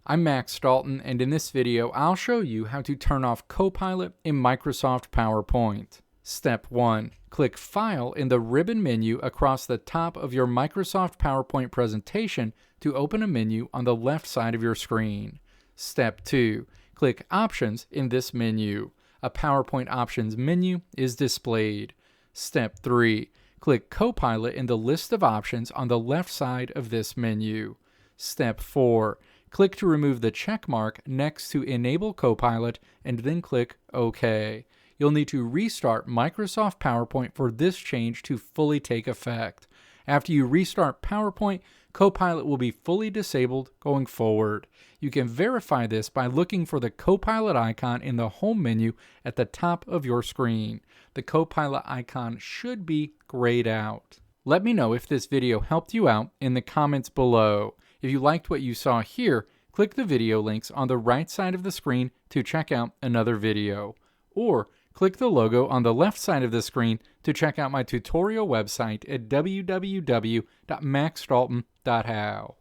I'm Max Dalton, and in this video, I'll show you how to turn off Copilot in Microsoft PowerPoint. Step 1. Click File in the ribbon menu across the top of your Microsoft PowerPoint presentation to open a menu on the left side of your screen. Step 2. Click Options in this menu. A PowerPoint Options menu is displayed. Step 3. Click Copilot in the list of options on the left side of this menu. Step 4. Click to remove the check mark next to Enable Copilot and then click OK. You'll need to restart Microsoft PowerPoint for this change to fully take effect. After you restart PowerPoint, Copilot will be fully disabled going forward. You can verify this by looking for the Copilot icon in the home menu at the top of your screen. The Copilot icon should be grayed out. Let me know if this video helped you out in the comments below. If you liked what you saw here, click the video links on the right side of the screen to check out another video. Or click the logo on the left side of the screen to check out my tutorial website at www.maxdalton.how.